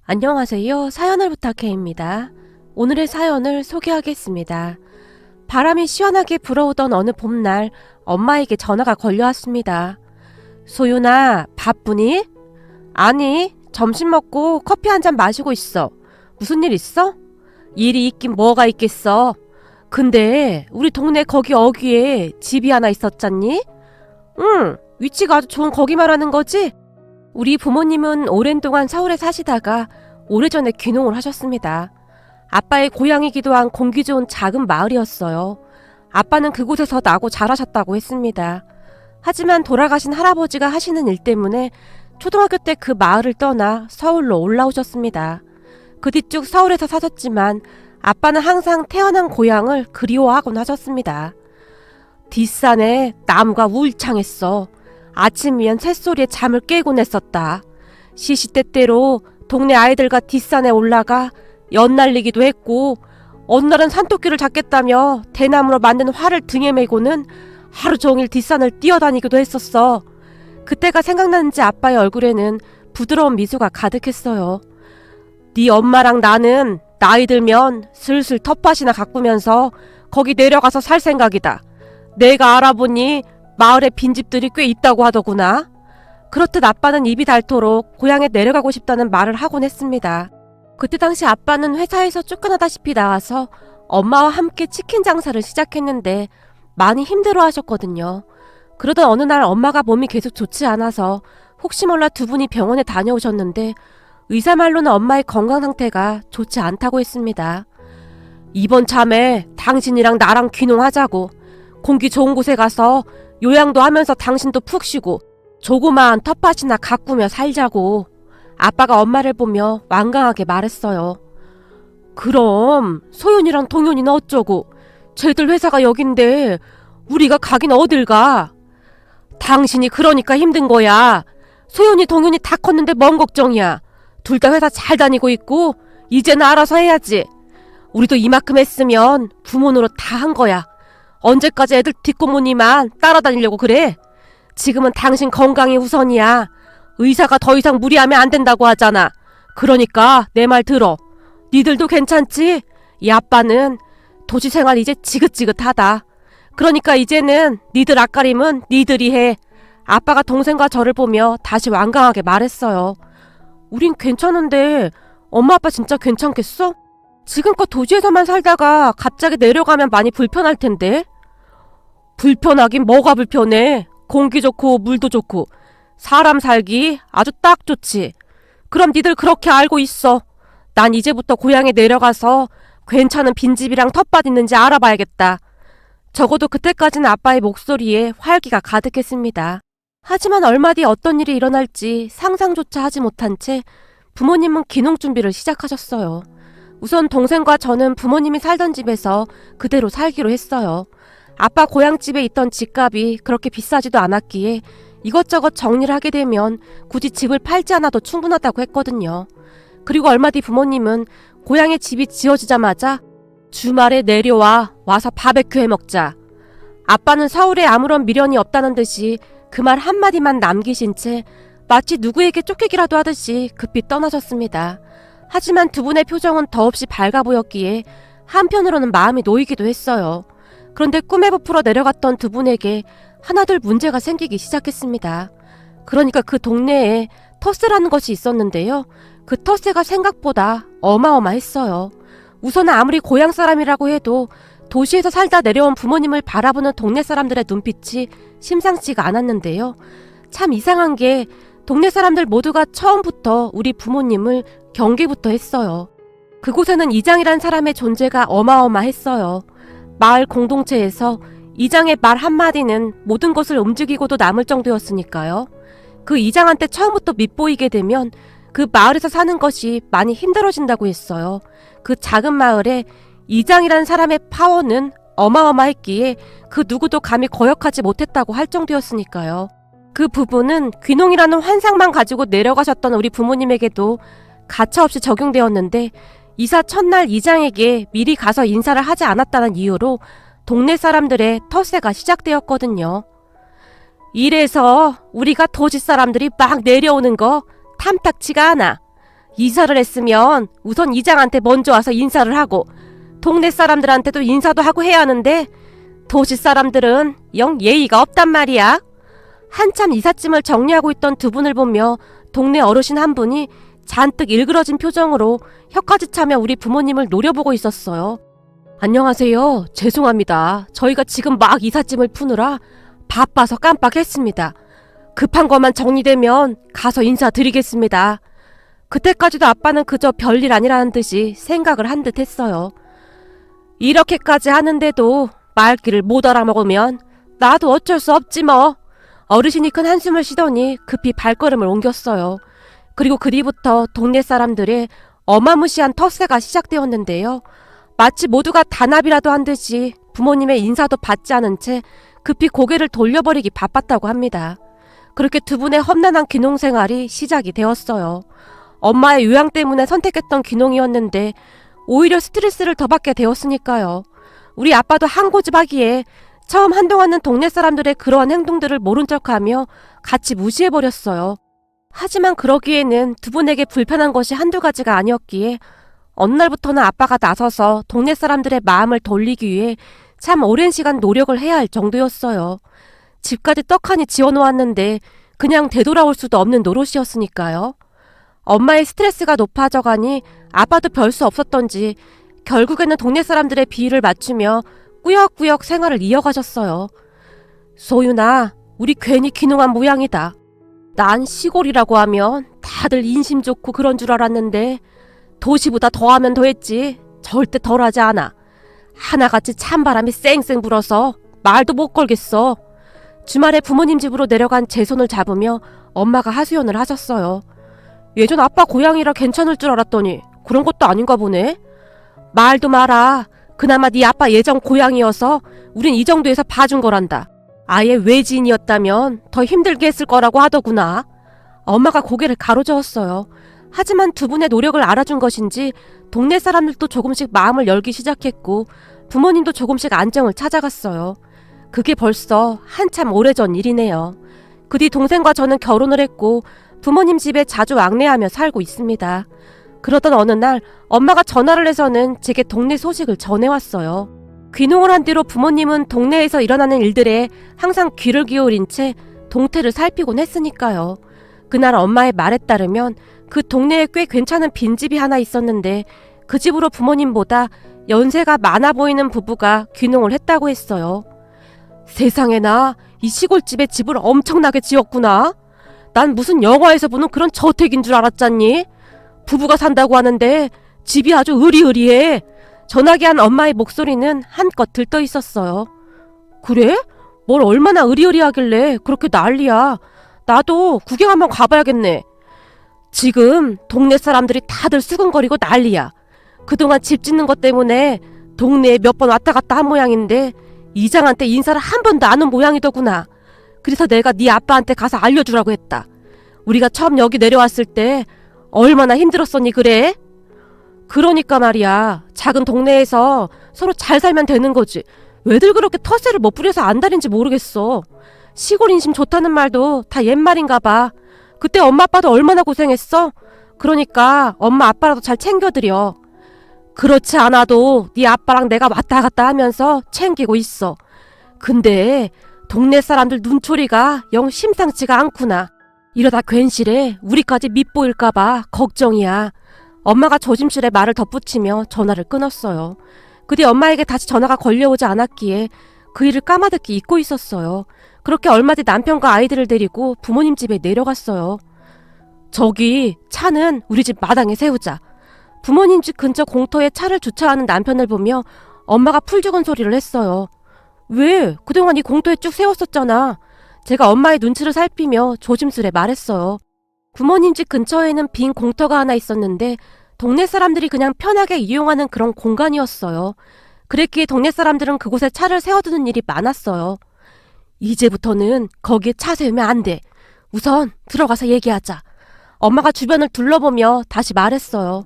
안녕하세요. 사연을 부탁해입니다. 오늘의 사연을 소개하겠습니다. 바람이 시원하게 불어오던 어느 봄날 엄마에게 전화가 걸려왔습니다. 소윤아, 바쁘니? 아니, 점심 먹고 커피 한 잔 마시고 있어. 무슨 일 있어? 일이 있긴 뭐가 있겠어. 근데 우리 동네 거기 어귀에 집이 하나 있었잖니? 응, 위치가 아주 좋은 거기 말하는 거지? 우리 부모님은 오랜 동안 서울에 사시다가 오래전에 귀농을 하셨습니다. 아빠의 고향이기도 한 공기 좋은 작은 마을이었어요. 아빠는 그곳에서 나고 자라셨다고 했습니다. 하지만 돌아가신 할아버지가 하시는 일 때문에 초등학교 때 그 마을을 떠나 서울로 올라오셨습니다. 그 뒤 쭉 서울에서 사셨지만 아빠는 항상 태어난 고향을 그리워하곤 하셨습니다. 뒷산에 나무가 울창했어. 아침이면 새소리에 잠을 깨곤 했었다. 시시때때로 동네 아이들과 뒷산에 올라가 연날리기도 했고, 어느 날은 산토끼를 잡겠다며 대나무로 만든 활을 등에 메고는 하루 종일 뒷산을 뛰어다니기도 했었어. 그때가 생각나는지 아빠의 얼굴에는 부드러운 미소가 가득했어요. 네 엄마랑 나는 나이 들면 슬슬 텃밭이나 가꾸면서 거기 내려가서 살 생각이다. 내가 알아보니 마을에 빈집들이 꽤 있다고 하더구나. 그렇듯 아빠는 입이 닳도록 고향에 내려가고 싶다는 말을 하곤 했습니다. 그때 당시 아빠는 회사에서 쫓겨나다시피 나와서 엄마와 함께 치킨 장사를 시작했는데 많이 힘들어 하셨거든요. 그러던 어느 날 엄마가 몸이 계속 좋지 않아서 혹시 몰라 두 분이 병원에 다녀오셨는데 의사 말로는 엄마의 건강 상태가 좋지 않다고 했습니다. 이번 참에 당신이랑 나랑 귀농하자고. 공기 좋은 곳에 가서 요양도 하면서 당신도 푹 쉬고 조그마한 텃밭이나 가꾸며 살자고. 아빠가 엄마를 보며 완강하게 말했어요. 그럼 소윤이랑 동윤이는 어쩌고? 쟤들 회사가 여긴데 우리가 가긴 어딜 가? 당신이 그러니까 힘든 거야. 소윤이 동윤이 다 컸는데 뭔 걱정이야. 둘 다 회사 잘 다니고 있고 이제는 알아서 해야지. 우리도 이만큼 했으면 부모 노릇 다 한 거야. 언제까지 애들 뒷고모니만 따라다니려고 그래? 지금은 당신 건강이 우선이야. 의사가 더 이상 무리하면 안 된다고 하잖아. 그러니까 내 말 들어. 니들도 괜찮지? 이 아빠는 도시 생활 이제 지긋지긋하다. 그러니까 이제는 니들 앞가림은 니들이 해. 아빠가 동생과 저를 보며 다시 완강하게 말했어요. 우린 괜찮은데 엄마 아빠 진짜 괜찮겠어? 지금껏 도시에서만 살다가 갑자기 내려가면 많이 불편할 텐데. 불편하긴 뭐가 불편해. 공기 좋고 물도 좋고 사람 살기 아주 딱 좋지. 그럼 니들 그렇게 알고 있어. 난 이제부터 고향에 내려가서 괜찮은 빈집이랑 텃밭 있는지 알아봐야겠다. 적어도 그때까지는 아빠의 목소리에 활기가 가득했습니다. 하지만 얼마 뒤 어떤 일이 일어날지 상상조차 하지 못한 채 부모님은 귀농 준비를 시작하셨어요. 우선 동생과 저는 부모님이 살던 집에서 그대로 살기로 했어요. 아빠 고향집에 있던 집값이 그렇게 비싸지도 않았기에 이것저것 정리를 하게 되면 굳이 집을 팔지 않아도 충분하다고 했거든요. 그리고 얼마 뒤 부모님은 고향에 집이 지어지자마자 주말에 내려와 와서 바베큐 해먹자. 아빠는 서울에 아무런 미련이 없다는 듯이 그 말 한마디만 남기신 채 마치 누구에게 쫓기기라도 하듯이 급히 떠나셨습니다. 하지만 두 분의 표정은 더없이 밝아 보였기에 한편으로는 마음이 놓이기도 했어요. 그런데 꿈에 부풀어 내려갔던 두 분에게 하나둘 문제가 생기기 시작했습니다. 그러니까 그 동네에 텃세라는 것이 있었는데요. 그 텃세가 생각보다 어마어마했어요. 우선 아무리 고향 사람이라고 해도 도시에서 살다 내려온 부모님을 바라보는 동네 사람들의 눈빛이 심상치가 않았는데요. 참 이상한 게 동네 사람들 모두가 처음부터 우리 부모님을 경계부터 했어요. 그곳에는 이장이란 사람의 존재가 어마어마했어요. 마을 공동체에서 이장의 말 한마디는 모든 것을 움직이고도 남을 정도였으니까요. 그 이장한테 처음부터 밉보이게 되면 그 마을에서 사는 것이 많이 힘들어진다고 했어요. 그 작은 마을에 이장이란 사람의 파워는 어마어마했기에 그 누구도 감히 거역하지 못했다고 할 정도였으니까요. 그 부분은 귀농이라는 환상만 가지고 내려가셨던 우리 부모님에게도 가차없이 적용되었는데 이사 첫날 이장에게 미리 가서 인사를 하지 않았다는 이유로 동네 사람들의 텃세가 시작되었거든요. 이래서 우리가 도시 사람들이 막 내려오는 거 탐탁치가 않아. 이사를 했으면 우선 이장한테 먼저 와서 인사를 하고 동네 사람들한테도 인사도 하고 해야 하는데 도시 사람들은 영 예의가 없단 말이야. 한참 이삿짐을 정리하고 있던 두 분을 보며 동네 어르신 한 분이 잔뜩 일그러진 표정으로 혀까지 차며 우리 부모님을 노려보고 있었어요. 안녕하세요. 죄송합니다. 저희가 지금 막 이삿짐을 푸느라 바빠서 깜빡했습니다. 급한 것만 정리되면 가서 인사드리겠습니다. 그때까지도 아빠는 그저 별일 아니라는 듯이 생각을 한 듯 했어요. 이렇게까지 하는데도 말귀를 못 알아먹으면 나도 어쩔 수 없지 뭐. 어르신이 큰 한숨을 쉬더니 급히 발걸음을 옮겼어요. 그리고 그 뒤부터 동네 사람들의 어마무시한 텃세가 시작되었는데요. 마치 모두가 단합이라도 한 듯이 부모님의 인사도 받지 않은 채 급히 고개를 돌려버리기 바빴다고 합니다. 그렇게 두 분의 험난한 귀농 생활이 시작이 되었어요. 엄마의 요양 때문에 선택했던 귀농이었는데 오히려 스트레스를 더 받게 되었으니까요. 우리 아빠도 한 고집하기에 처음 한동안은 동네 사람들의 그러한 행동들을 모른 척하며 같이 무시해버렸어요. 하지만 그러기에는 두 분에게 불편한 것이 한두 가지가 아니었기에 어느 날부터는 아빠가 나서서 동네 사람들의 마음을 돌리기 위해 참 오랜 시간 노력을 해야 할 정도였어요. 집까지 떡하니 지어놓았는데 그냥 되돌아올 수도 없는 노릇이었으니까요. 엄마의 스트레스가 높아져가니 아빠도 별 수 없었던지 결국에는 동네 사람들의 비위를 맞추며 꾸역꾸역 생활을 이어가셨어요. 소윤아, 우리 괜히 귀농한 모양이다. 난 시골이라고 하면 다들 인심 좋고 그런 줄 알았는데 도시보다 더하면 더했지 절대 덜하지 않아. 하나같이 찬바람이 쌩쌩 불어서 말도 못 걸겠어. 주말에 부모님 집으로 내려간 제 손을 잡으며 엄마가 하소연을 하셨어요. 예전 아빠 고향이라 괜찮을 줄 알았더니 그런 것도 아닌가 보네. 말도 마라. 그나마 네 아빠 예전 고향이어서 우린 이 정도에서 봐준 거란다. 아예 외지인이었다면 더 힘들게 했을 거라고 하더구나. 엄마가 고개를 가로저었어요. 하지만 두 분의 노력을 알아준 것인지 동네 사람들도 조금씩 마음을 열기 시작했고 부모님도 조금씩 안정을 찾아갔어요. 그게 벌써 한참 오래전 일이네요. 그 뒤 동생과 저는 결혼을 했고 부모님 집에 자주 왕래하며 살고 있습니다. 그러던 어느 날 엄마가 전화를 해서는 제게 동네 소식을 전해왔어요. 귀농을 한 뒤로 부모님은 동네에서 일어나는 일들에 항상 귀를 기울인 채 동태를 살피곤 했으니까요. 그날 엄마의 말에 따르면 그 동네에 꽤 괜찮은 빈집이 하나 있었는데 그 집으로 부모님보다 연세가 많아 보이는 부부가 귀농을 했다고 했어요. 세상에나 이 시골집에 집을 엄청나게 지었구나. 난 무슨 영화에서 보는 그런 저택인 줄 알았잖니. 부부가 산다고 하는데 집이 아주 으리으리해. 전화기 한 엄마의 목소리는 한껏 들떠 있었어요. 그래? 뭘 얼마나 으리으리하길래 그렇게 난리야. 나도 구경 한번 가봐야겠네. 지금 동네 사람들이 다들 수근거리고 난리야. 그동안 집 짓는 것 때문에 동네에 몇 번 왔다 갔다 한 모양인데 이장한테 인사를 한 번도 안 한 모양이더구나. 그래서 내가 네 아빠한테 가서 알려주라고 했다. 우리가 처음 여기 내려왔을 때 얼마나 힘들었었니 그래? 그러니까 말이야. 작은 동네에서 서로 잘 살면 되는 거지. 왜들 그렇게 텃세를 못 부려서 안달인지 모르겠어. 시골 인심 좋다는 말도 다 옛말인가 봐. 그때 엄마 아빠도 얼마나 고생했어? 그러니까 엄마 아빠라도 잘 챙겨드려. 그렇지 않아도 네 아빠랑 내가 왔다 갔다 하면서 챙기고 있어. 근데 동네 사람들 눈초리가 영 심상치가 않구나. 이러다 괜시레 우리까지 밉보일까봐 걱정이야. 엄마가 조심스레 말을 덧붙이며 전화를 끊었어요. 그 뒤 엄마에게 다시 전화가 걸려오지 않았기에 그 일을 까마득히 잊고 있었어요. 그렇게 얼마 뒤 남편과 아이들을 데리고 부모님 집에 내려갔어요. 저기 차는 우리 집 마당에 세우자. 부모님 집 근처 공터에 차를 주차하는 남편을 보며 엄마가 풀죽은 소리를 했어요. 왜? 그동안 이 공터에 쭉 세웠었잖아. 제가 엄마의 눈치를 살피며 조심스레 말했어요. 부모님 집 근처에는 빈 공터가 하나 있었는데 동네 사람들이 그냥 편하게 이용하는 그런 공간이었어요. 그랬기에 동네 사람들은 그곳에 차를 세워두는 일이 많았어요. 이제부터는 거기에 차 세우면 안 돼. 우선 들어가서 얘기하자. 엄마가 주변을 둘러보며 다시 말했어요.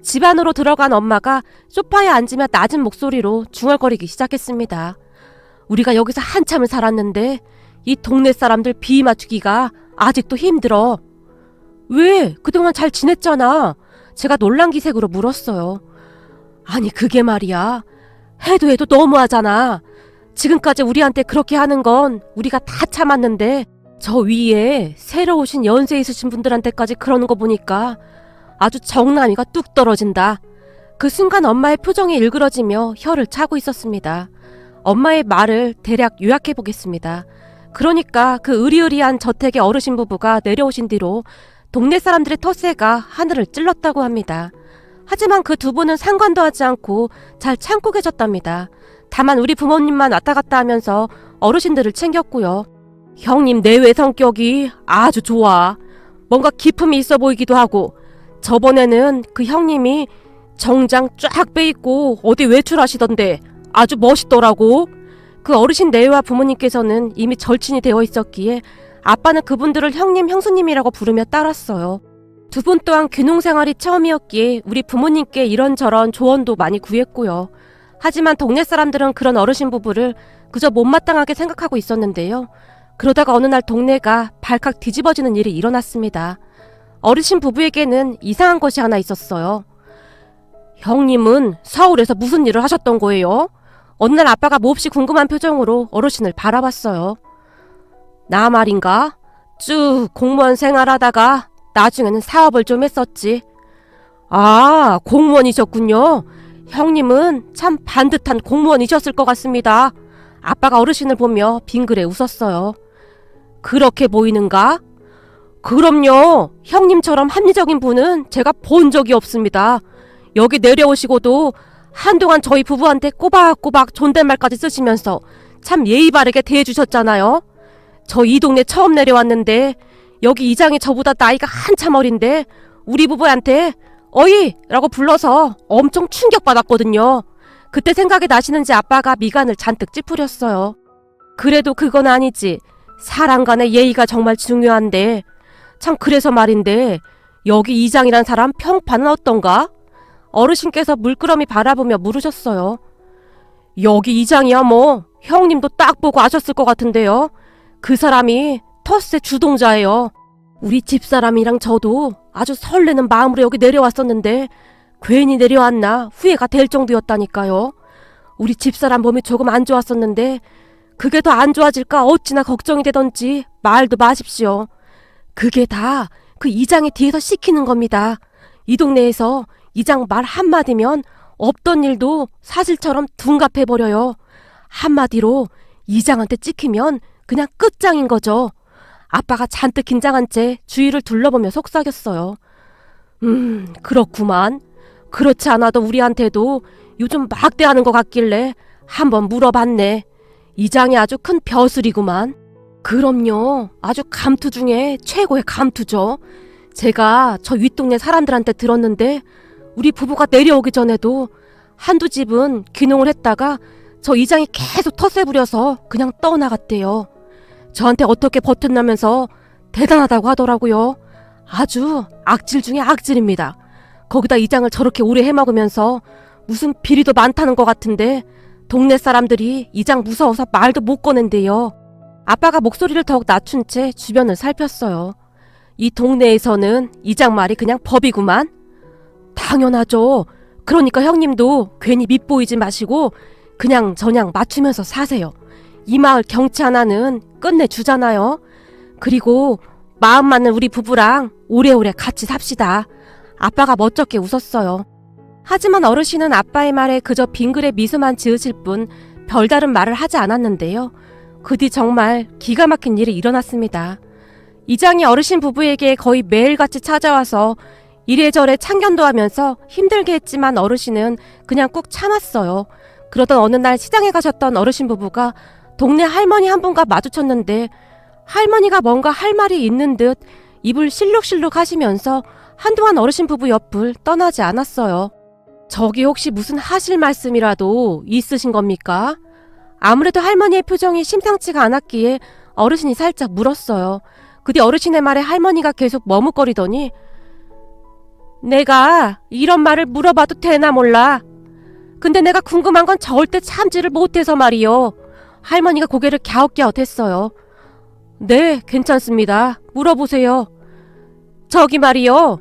집 안으로 들어간 엄마가 소파에 앉으며 낮은 목소리로 중얼거리기 시작했습니다. 우리가 여기서 한참을 살았는데 이 동네 사람들 비위 맞추기가 아직도 힘들어. 왜? 그동안 잘 지냈잖아. 제가 놀란 기색으로 물었어요. 아니 그게 말이야. 해도 너무하잖아. 지금까지 우리한테 그렇게 하는 건 우리가 다 참았는데 저 위에 새로 오신 연세 있으신 분들한테까지 그러는 거 보니까 아주 정남이가 뚝 떨어진다. 그 순간 엄마의 표정이 일그러지며 혀를 차고 있었습니다. 엄마의 말을 대략 요약해 보겠습니다. 그러니까 그 으리으리한 저택의 어르신 부부가 내려오신 뒤로 동네 사람들의 텃세가 하늘을 찔렀다고 합니다. 하지만 그 두 분은 상관도 하지 않고 잘 참고 계셨답니다. 다만 우리 부모님만 왔다 갔다 하면서 어르신들을 챙겼고요. 형님 내외 성격이 아주 좋아. 뭔가 기품이 있어 보이기도 하고 저번에는 그 형님이 정장 쫙 빼입고 어디 외출하시던데 아주 멋있더라고. 그 어르신 내외와 부모님께서는 이미 절친이 되어 있었기에 아빠는 그분들을 형님, 형수님이라고 부르며 따랐어요. 두 분 또한 귀농생활이 처음이었기에 우리 부모님께 이런저런 조언도 많이 구했고요. 하지만 동네 사람들은 그런 어르신 부부를 그저 못마땅하게 생각하고 있었는데요. 그러다가 어느 날 동네가 발칵 뒤집어지는 일이 일어났습니다. 어르신 부부에게는 이상한 것이 하나 있었어요. 형님은 서울에서 무슨 일을 하셨던 거예요? 어느 날 아빠가 몹시 궁금한 표정으로 어르신을 바라봤어요. 나 말인가? 쭉 공무원 생활하다가 나중에는 사업을 좀 했었지. 아, 공무원이셨군요. 형님은 참 반듯한 공무원이셨을 것 같습니다. 아빠가 어르신을 보며 빙그레 웃었어요. 그렇게 보이는가? 그럼요. 형님처럼 합리적인 분은 제가 본 적이 없습니다. 여기 내려오시고도 한동안 저희 부부한테 꼬박꼬박 존댓말까지 쓰시면서 참 예의 바르게 대해주셨잖아요. 저 이 동네 처음 내려왔는데 여기 이장이 저보다 나이가 한참 어린데 우리 부부한테 어이! 라고 불러서 엄청 충격받았거든요. 그때 생각이 나시는지 아빠가 미간을 잔뜩 찌푸렸어요. 그래도 그건 아니지. 사람 간의 예의가 정말 중요한데 참 그래서 말인데 여기 이장이란 사람 평판은 어떤가? 어르신께서 물끄러미 바라보며 물으셨어요. 여기 이장이야 뭐 형님도 딱 보고 아셨을 것 같은데요. 그 사람이 텃세 주동자예요. 우리 집사람이랑 저도 아주 설레는 마음으로 여기 내려왔었는데 괜히 내려왔나 후회가 될 정도였다니까요. 우리 집사람 몸이 조금 안 좋았었는데 그게 더 안 좋아질까 어찌나 걱정이 되던지 말도 마십시오. 그게 다 그 이장이 뒤에서 시키는 겁니다. 이 동네에서 이장 말 한마디면 없던 일도 사실처럼 둔갑해버려요. 한마디로 이장한테 찍히면 그냥 끝장인 거죠. 아빠가 잔뜩 긴장한 채 주위를 둘러보며 속삭였어요. 그렇구만. 그렇지 않아도 우리한테도 요즘 막대하는 것 같길래 한번 물어봤네. 이장이 아주 큰 벼슬이구만. 그럼요. 아주 감투 중에 최고의 감투죠. 제가 저 윗동네 사람들한테 들었는데 우리 부부가 내려오기 전에도 한두 집은 귀농을 했다가 저 이장이 계속 텃세 부려서 그냥 떠나갔대요. 저한테 어떻게 버텼냐면서 대단하다고 하더라고요. 아주 악질 중에 악질입니다. 거기다 이장을 저렇게 오래 해먹으면서 무슨 비리도 많다는 것 같은데 동네 사람들이 이장 무서워서 말도 못 꺼낸대요. 아빠가 목소리를 더욱 낮춘 채 주변을 살폈어요. 이 동네에서는 이장 말이 그냥 법이구만. 당연하죠. 그러니까 형님도 괜히 밉보이지 마시고 그냥 저냥 맞추면서 사세요. 이 마을 경치 하나는 끝내주잖아요. 그리고 마음 맞는 우리 부부랑 오래오래 같이 삽시다. 아빠가 멋쩍게 웃었어요. 하지만 어르신은 아빠의 말에 그저 빙그레 미소만 지으실 뿐 별다른 말을 하지 않았는데요. 그 뒤 정말 기가 막힌 일이 일어났습니다. 이장이 어르신 부부에게 거의 매일같이 찾아와서 이래저래 참견도 하면서 힘들게 했지만 어르신은 그냥 꾹 참았어요. 그러던 어느 날 시장에 가셨던 어르신 부부가 동네 할머니 한 분과 마주쳤는데 할머니가 뭔가 할 말이 있는 듯 입을 실룩실룩 하시면서 한동안 어르신 부부 옆을 떠나지 않았어요. 저기 혹시 무슨 하실 말씀이라도 있으신 겁니까? 아무래도 할머니의 표정이 심상치가 않았기에 어르신이 살짝 물었어요. 그 뒤 어르신의 말에 할머니가 계속 머뭇거리더니 내가 이런 말을 물어봐도 되나 몰라. 근데 내가 궁금한 건 절대 참지를 못해서 말이요. 할머니가 고개를 갸웃갸웃했어요. 네, 괜찮습니다. 물어보세요. 저기 말이요.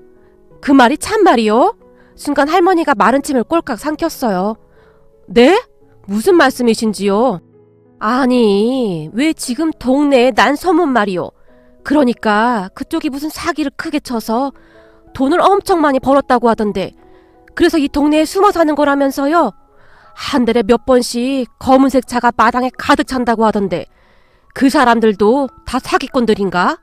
그 말이 참말이요? 순간 할머니가 마른 침을 꼴깍 삼켰어요. 네? 무슨 말씀이신지요? 아니, 왜 지금 동네에 난 소문 말이요. 그러니까 그쪽이 무슨 사기를 크게 쳐서 돈을 엄청 많이 벌었다고 하던데, 그래서 이 동네에 숨어 사는 거라면서요? 한 달에 몇 번씩 검은색 차가 마당에 가득 찬다고 하던데, 그 사람들도 다 사기꾼들인가?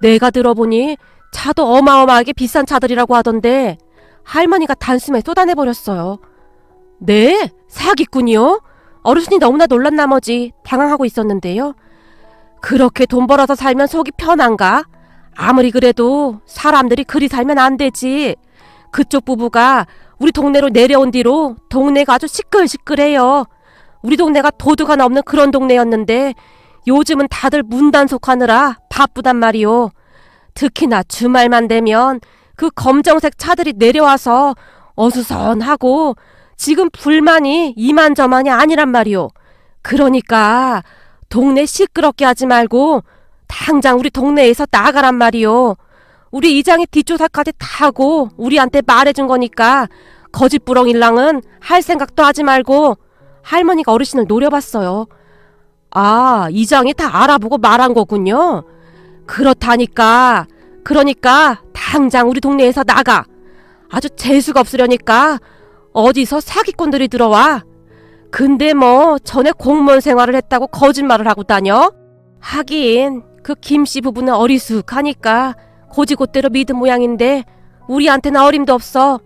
내가 들어보니 차도 어마어마하게 비싼 차들이라고 하던데 할머니가 단숨에 쏟아내버렸어요. 네? 사기꾼이요? 어르신이 너무나 놀란 나머지 당황하고 있었는데요. 그렇게 돈 벌어서 살면 속이 편한가? 아무리 그래도 사람들이 그리 살면 안 되지. 그쪽 부부가 우리 동네로 내려온 뒤로 동네가 아주 시끌시끌해요. 우리 동네가 도둑 하나 없는 그런 동네였는데 요즘은 다들 문단속하느라 바쁘단 말이오. 특히나 주말만 되면 그 검정색 차들이 내려와서 어수선하고 지금 불만이 이만저만이 아니란 말이오. 그러니까 동네 시끄럽게 하지 말고 당장 우리 동네에서 나가란 말이오. 우리 이장이 뒷조사까지 다 하고 우리한테 말해준 거니까 거짓부렁일랑은 할 생각도 하지 말고. 할머니가 어르신을 노려봤어요. 아, 이장이 다 알아보고 말한 거군요. 그렇다니까. 그러니까 당장 우리 동네에서 나가. 아주 재수가 없으려니까 어디서 사기꾼들이 들어와. 근데 뭐 전에 공무원 생활을 했다고 거짓말을 하고 다녀? 하긴 그 김씨 부부는 어리숙하니까 고지고대로 믿은 모양인데 우리한테는 어림도 없어.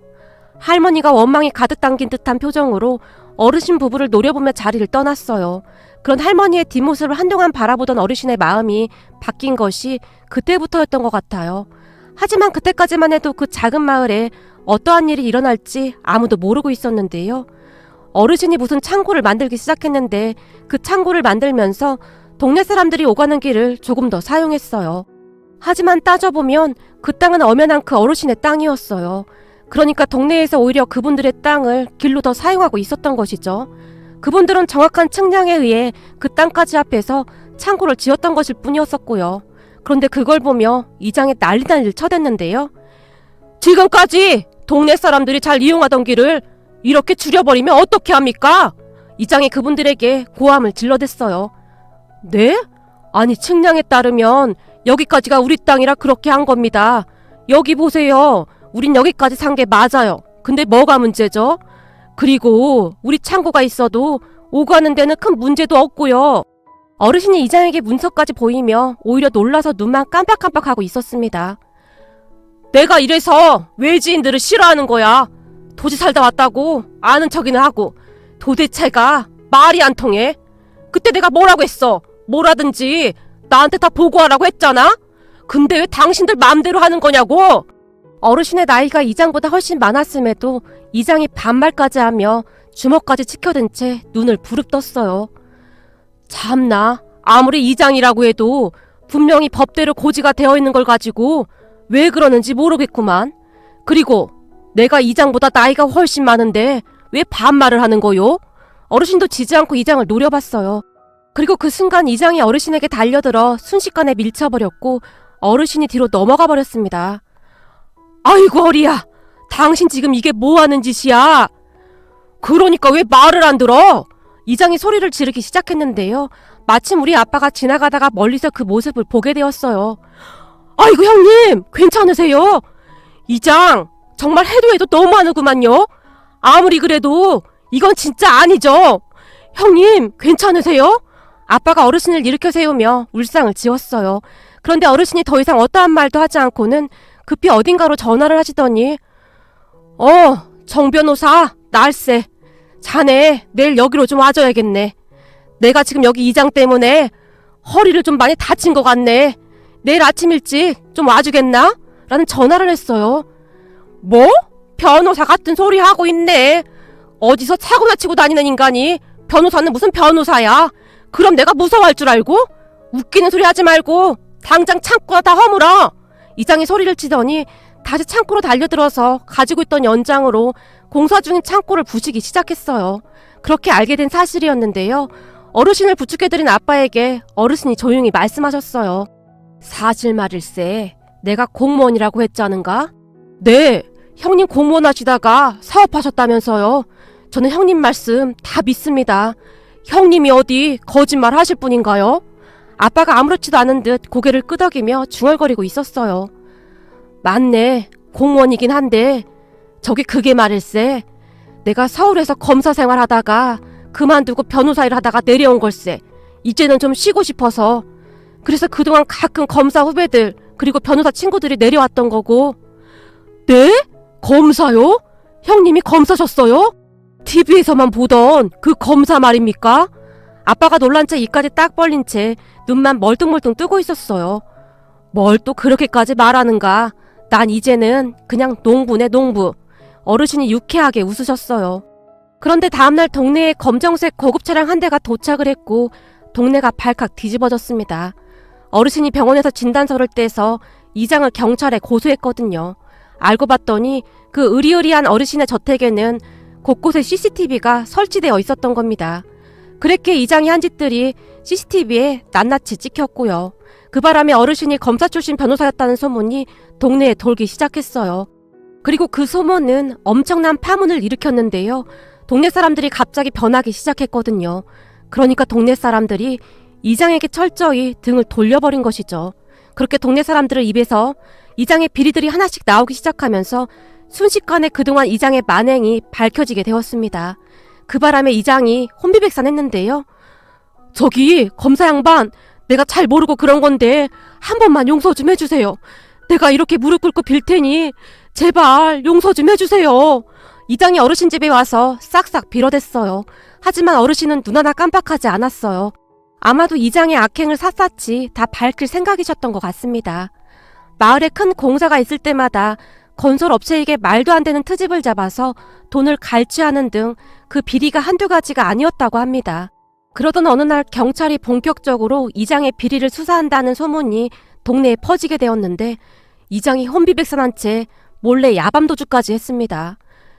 할머니가 원망이 가득 담긴 듯한 표정으로 어르신 부부를 노려보며 자리를 떠났어요. 그런 할머니의 뒷모습을 한동안 바라보던 어르신의 마음이 바뀐 것이 그때부터였던 것 같아요. 하지만 그때까지만 해도 그 작은 마을에 어떠한 일이 일어날지 아무도 모르고 있었는데요. 어르신이 무슨 창고를 만들기 시작했는데 그 창고를 만들면서 동네 사람들이 오가는 길을 조금 더 사용했어요. 하지만 따져보면 그 땅은 엄연한 그 어르신의 땅이었어요. 그러니까 동네에서 오히려 그분들의 땅을 길로 더 사용하고 있었던 것이죠. 그분들은 정확한 측량에 의해 그 땅까지 앞에서 창고를 지었던 것일 뿐이었었고요. 그런데 그걸 보며 이장이 난리난리를 쳐댔는데요. 지금까지 동네 사람들이 잘 이용하던 길을 이렇게 줄여버리면 어떻게 합니까? 이장이 그분들에게 고함을 질러댔어요. 네? 아니, 측량에 따르면 여기까지가 우리 땅이라 그렇게 한 겁니다. 여기 보세요. 우린 여기까지 산 게 맞아요. 근데 뭐가 문제죠? 그리고 우리 창고가 있어도 오가는 데는 큰 문제도 없고요. 어르신이 이장에게 문서까지 보이며 오히려 놀라서 눈만 깜빡깜빡하고 있었습니다. 내가 이래서 외지인들을 싫어하는 거야. 도시 살다 왔다고 아는 척이나 하고 도대체가 말이 안 통해. 그때 내가 뭐라고 했어? 뭐라든지 나한테 다 보고하라고 했잖아? 근데 왜 당신들 마음대로 하는 거냐고? 어르신의 나이가 이장보다 훨씬 많았음에도 이장이 반말까지 하며 주먹까지 치켜든 채 눈을 부릅떴어요. 참나, 아무리 이장이라고 해도 분명히 법대로 고지가 되어 있는 걸 가지고 왜 그러는지 모르겠구만. 그리고 내가 이장보다 나이가 훨씬 많은데 왜 반말을 하는 거요? 어르신도 지지 않고 이장을 노려봤어요. 그리고 그 순간 이장이 어르신에게 달려들어 순식간에 밀쳐버렸고 어르신이 뒤로 넘어가 버렸습니다. 아이고 허리야, 당신 지금 이게 뭐하는 짓이야? 그러니까 왜 말을 안 들어? 이장이 소리를 지르기 시작했는데요. 마침 우리 아빠가 지나가다가 멀리서 그 모습을 보게 되었어요. 아이고 형님, 괜찮으세요? 이장 정말 해도 너무하는구만요. 아무리 그래도 이건 진짜 아니죠. 형님 괜찮으세요? 아빠가 어르신을 일으켜 세우며 울상을 지었어요. 그런데 어르신이 더 이상 어떠한 말도 하지 않고는 급히 어딘가로 전화를 하시더니 정 변호사, 날쎄. 자네 내일 여기로 좀 와줘야겠네. 내가 지금 여기 이장 때문에 허리를 좀 많이 다친 것 같네. 내일 아침 일찍 좀 와주겠나? 라는 전화를 했어요. 뭐? 변호사 같은 소리 하고 있네. 어디서 사고나 치고 다니는 인간이 변호사는 무슨 변호사야. 그럼 내가 무서워할 줄 알고? 웃기는 소리 하지 말고 당장 창고나 다 허물어. 이장이 소리를 치더니 다시 창고로 달려들어서 가지고 있던 연장으로 공사 중인 창고를 부수기 시작했어요. 그렇게 알게 된 사실이었는데요. 어르신을 부축해드린 아빠에게 어르신이 조용히 말씀하셨어요. 사실 말일세, 내가 공무원이라고 했자는가? 네, 형님 공무원 하시다가 사업하셨다면서요. 저는 형님 말씀 다 믿습니다. 형님이 어디 거짓말 하실 분인가요? 아빠가 아무렇지도 않은 듯 고개를 끄덕이며 중얼거리고 있었어요. 맞네, 공무원이긴 한데 저기 그게 말일세. 내가 서울에서 검사 생활하다가 그만두고 변호사 일하다가 내려온 걸세. 이제는 좀 쉬고 싶어서. 그래서 그동안 가끔 검사 후배들 그리고 변호사 친구들이 내려왔던 거고. 네? 검사요? 형님이 검사셨어요? TV에서만 보던 그 검사 말입니까? 아빠가 놀란 채 입까지 딱 벌린 채 눈만 멀뚱멀뚱 뜨고 있었어요. 뭘 또 그렇게까지 말하는가. 난 이제는 그냥 농부네, 농부. 어르신이 유쾌하게 웃으셨어요. 그런데 다음날 동네에 검정색 고급 차량 한 대가 도착을 했고 동네가 발칵 뒤집어졌습니다. 어르신이 병원에서 진단서를 떼서 이장을 경찰에 고소했거든요. 알고 봤더니 그 으리으리한 어르신의 저택에는 곳곳에 CCTV가 설치되어 있었던 겁니다. 그렇게 이장이 한 짓들이 CCTV에 낱낱이 찍혔고요. 그 바람에 어르신이 검사 출신 변호사였다는 소문이 동네에 돌기 시작했어요. 그리고 그 소문은 엄청난 파문을 일으켰는데요. 동네 사람들이 갑자기 변하기 시작했거든요. 그러니까 동네 사람들이 이장에게 철저히 등을 돌려버린 것이죠. 그렇게 동네 사람들의 입에서 이장의 비리들이 하나씩 나오기 시작하면서 순식간에 그동안 이장의 만행이 밝혀지게 되었습니다. 그 바람에 이장이 혼비백산했는데요. 저기 검사 양반, 내가 잘 모르고 그런 건데 한 번만 용서 좀 해주세요. 내가 이렇게 무릎 꿇고 빌 테니 제발 용서 좀 해주세요. 이장이 어르신 집에 와서 싹싹 빌어댔어요. 하지만 어르신은 눈 하나 깜빡하지 않았어요. 아마도 이장의 악행을 샅샅이 다 밝힐 생각이셨던 것 같습니다. 마을에 큰 공사가 있을 때마다 건설업체에게 말도 안 되는 트집을 잡아서 돈을 갈취하는 등 그 비리가 한두 가지가 아니었다고 합니다. 그러던 어느 날 경찰이 본격적으로 이장의 비리를 수사한다는 소문이 동네에 퍼지게 되었는데 이장이 혼비백산한 채 몰래 야밤도주까지 했습니다.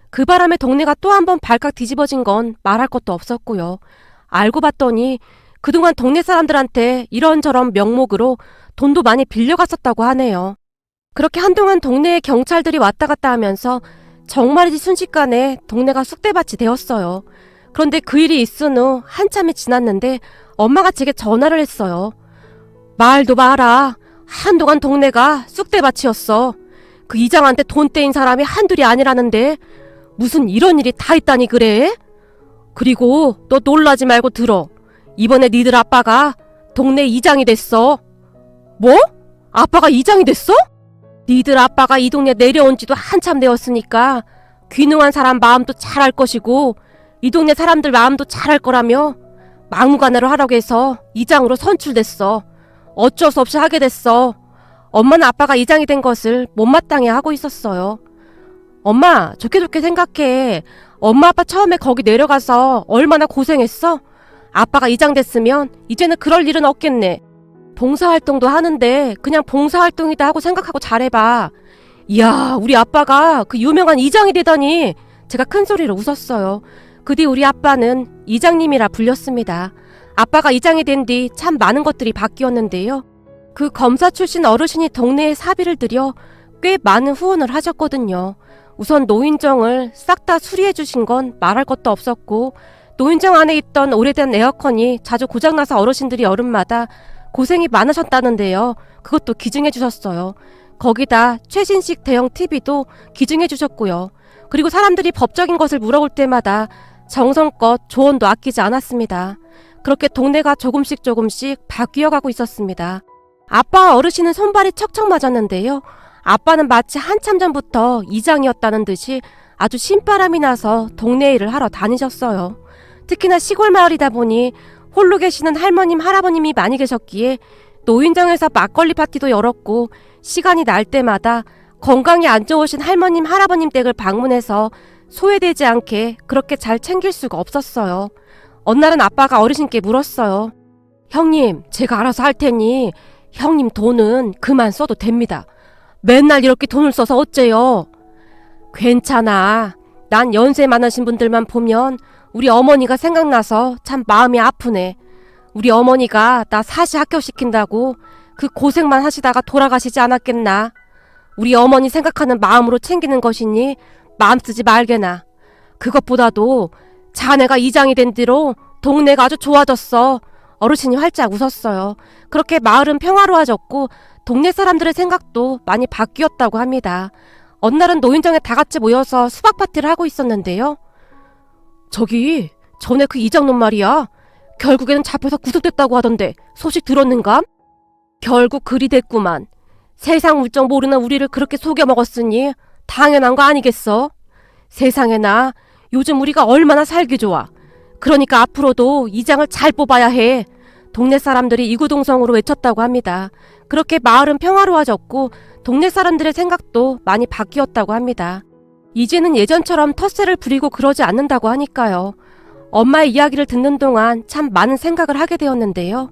그 바람에 동네가 또 한 번 발칵 뒤집어진 건 말할 것도 없었고요. 알고 봤더니 그동안 동네 사람들한테 이런저런 명목으로 돈도 많이 빌려갔었다고 하네요. 그렇게 한동안 동네에 경찰들이 왔다 갔다 하면서 정말이지 순식간에 동네가 쑥대밭이 되었어요. 그런데 그 일이 있은 후 한참이 지났는데 엄마가 제게 전화를 했어요. 말도 마라. 한동안 동네가 쑥대밭이었어. 그 이장한테 돈 떼인 사람이 한둘이 아니라는데 무슨 이런 일이 다 있다니 그래? 그리고 너 놀라지 말고 들어. 이번에 니들 아빠가 동네 이장이 됐어. 뭐? 아빠가 이장이 됐어? 니들 아빠가 이 동네 내려온 지도 한참 되었으니까 귀능한 사람 마음도 잘 알 것이고 이 동네 사람들 마음도 잘 알 거라며 막무가내로 하라고 해서 이장으로 선출됐어. 어쩔 수 없이 하게 됐어. 엄마는 아빠가 이장이 된 것을 못마땅해 하고 있었어요. 엄마, 좋게 생각해. 엄마 아빠 처음에 거기 내려가서 얼마나 고생했어? 아빠가 이장 됐으면 이제는 그럴 일은 없겠네. 봉사활동도 하는데 그냥 봉사활동이다 하고 생각하고 잘해봐. 이야, 우리 아빠가 그 유명한 이장이 되다니. 제가 큰 소리로 웃었어요. 그 뒤 우리 아빠는 이장님이라 불렸습니다. 아빠가 이장이 된 뒤 참 많은 것들이 바뀌었는데요. 그 검사 출신 어르신이 동네에 사비를 들여 꽤 많은 후원을 하셨거든요. 우선 노인정을 싹 다 수리해 주신 건 말할 것도 없었고 노인정 안에 있던 오래된 에어컨이 자주 고장나서 어르신들이 여름마다 고생이 많으셨다는데요. 그것도 기증해 주셨어요. 거기다 최신식 대형 TV도 기증해 주셨고요. 그리고 사람들이 법적인 것을 물어볼 때마다 정성껏 조언도 아끼지 않았습니다. 그렇게 동네가 조금씩 바뀌어가고 있었습니다. 아빠와 어르신은 손발이 척척 맞았는데요. 아빠는 마치 한참 전부터 이장이었다는 듯이 아주 신바람이 나서 동네 일을 하러 다니셨어요. 특히나 시골 마을이다 보니 홀로 계시는 할머님, 할아버님이 많이 계셨기에 노인정에서 막걸리 파티도 열었고 시간이 날 때마다 건강이 안 좋으신 할머님, 할아버님 댁을 방문해서 소외되지 않게 그렇게 잘 챙길 수가 없었어요. 어느 날은 아빠가 어르신께 물었어요. 형님, 제가 알아서 할 테니 형님 돈은 그만 써도 됩니다. 맨날 이렇게 돈을 써서 어째요? 괜찮아. 난 연세 많으신 분들만 보면 우리 어머니가 생각나서 참 마음이 아프네. 우리 어머니가 나 사시 합격시킨다고 그 고생만 하시다가 돌아가시지 않았겠나. 우리 어머니 생각하는 마음으로 챙기는 것이니 마음 쓰지 말게나. 그것보다도 자네가 이장이 된 뒤로 동네가 아주 좋아졌어. 어르신이 활짝 웃었어요. 그렇게 마을은 평화로워졌고 동네 사람들의 생각도 많이 바뀌었다고 합니다. 어느 날은 노인정에 다 같이 모여서 수박 파티를 하고 있었는데요. 저기 전에 그 이장놈 말이야. 결국에는 잡혀서 구속됐다고 하던데 소식 들었는감? 결국 그리 됐구만. 세상 물정 모르는 우리를 그렇게 속여먹었으니 당연한 거 아니겠어? 세상에나 요즘 우리가 얼마나 살기 좋아. 그러니까 앞으로도 이장을 잘 뽑아야 해. 동네 사람들이 이구동성으로 외쳤다고 합니다. 그렇게 마을은 평화로워졌고 동네 사람들의 생각도 많이 바뀌었다고 합니다. 이제는 예전처럼 텃세를 부리고 그러지 않는다고 하니까요. 엄마의 이야기를 듣는 동안 참 많은 생각을 하게 되었는데요.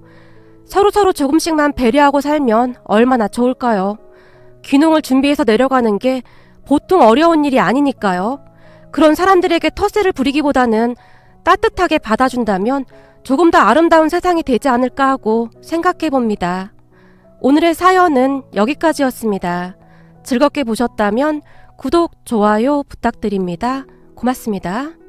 서로서로 조금씩만 배려하고 살면 얼마나 좋을까요? 귀농을 준비해서 내려가는 게 보통 어려운 일이 아니니까요. 그런 사람들에게 텃세를 부리기보다는 따뜻하게 받아준다면 조금 더 아름다운 세상이 되지 않을까 하고 생각해 봅니다. 오늘의 사연은 여기까지였습니다. 즐겁게 보셨다면 구독, 좋아요 부탁드립니다. 고맙습니다.